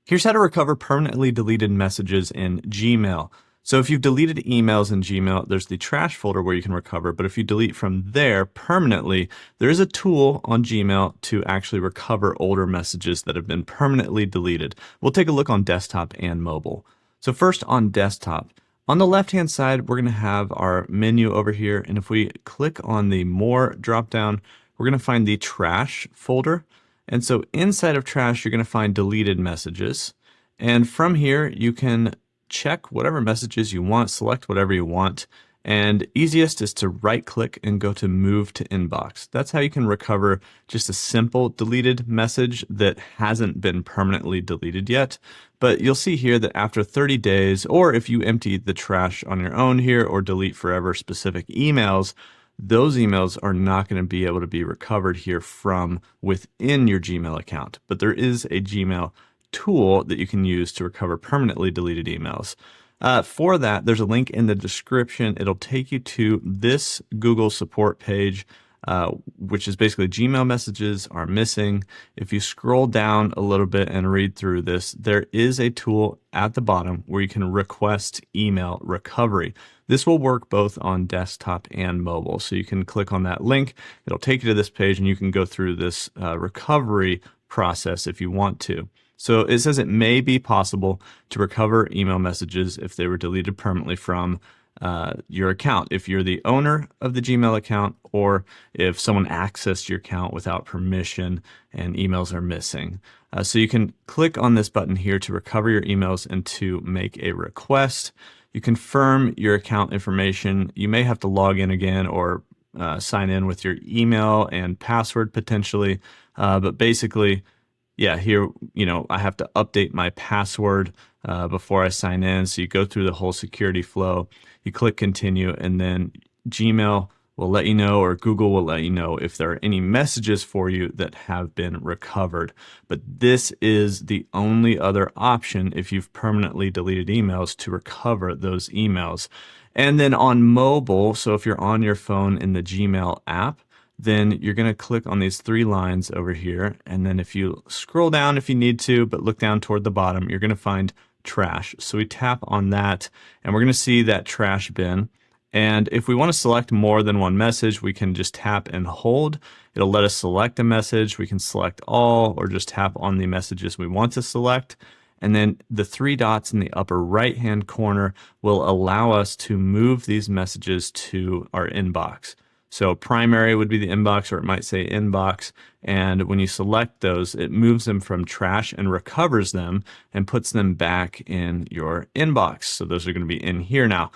Here's how to recover permanently deleted messages in Gmail. So if you've deleted emails in Gmail, there's the trash folder where you can recover, but if you delete from there permanently, there is a tool on Gmail to actually recover older messages that have been permanently deleted. We'll take a look on desktop and mobile. So first on desktop, on the left-hand side, we're going to have our menu over here, and if we click on the More drop-down, we're going to find the trash folder. And so inside of trash, you're going to find deleted messages. And from here, you can check whatever messages you want, select whatever you want. And easiest is to right click and go to Move to Inbox. That's how you can recover just a simple deleted message that hasn't been permanently deleted yet. But you'll see here that after 30 days, or if you empty the trash on your own here or delete forever specific emails, those emails are not going to be able to be recovered here from within your Gmail account. But there is a Gmail tool that you can use to recover permanently deleted emails. For that, there's a link in the description. It'll take you to this Google support page, which is basically Gmail messages are missing. If you scroll down a little bit and read through this, there is a tool at the bottom where you can request email recovery. This will work both on desktop and mobile. So you can click on that link. It'll take you to this page and you can go through this recovery process if you want to. So it says it may be possible to recover email messages if they were deleted permanently from your account, if you're the owner of the Gmail account or if someone accessed your account without permission and emails are missing. So you can click on this button here to recover your emails and to make a request. You confirm your account information. You may have to log in again or sign in with your email and password potentially, but basically, yeah, here, I have to update my password before I sign in. So you go through the whole security flow, you click continue, and then Gmail will let you know, or Google will let you know if there are any messages for you that have been recovered. But this is the only other option if you've permanently deleted emails to recover those emails. And then on mobile, so if you're on your phone in the Gmail app, then you're going to click on these three lines over here. And then if you scroll down if you need to, but look down toward the bottom, you're going to find trash. So we tap on that and we're going to see that trash bin. And if we want to select more than one message, we can just tap and hold. It'll let us select a message. We can select all or just tap on the messages we want to select. And then the three dots in the upper right-hand corner will allow us to move these messages to our inbox. So primary would be the inbox, or it might say inbox. And when you select those, it moves them from trash and recovers them and puts them back in your inbox. So those are going to be in here now.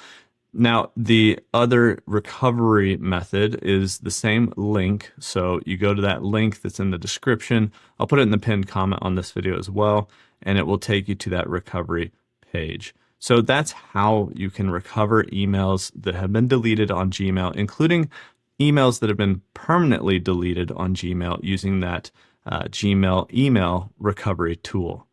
Now, the other recovery method is the same link. So you go to that link that's in the description. I'll put it in the pinned comment on this video as well, and it will take you to that recovery page. So that's how you can recover emails that have been deleted on Gmail, including emails that have been permanently deleted on Gmail using that Gmail email recovery tool.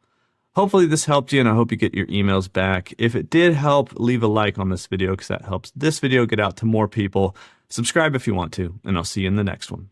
Hopefully this helped you, and I hope you get your emails back. If it did help, leave a like on this video because that helps this video get out to more people. Subscribe if you want to, and I'll see you in the next one.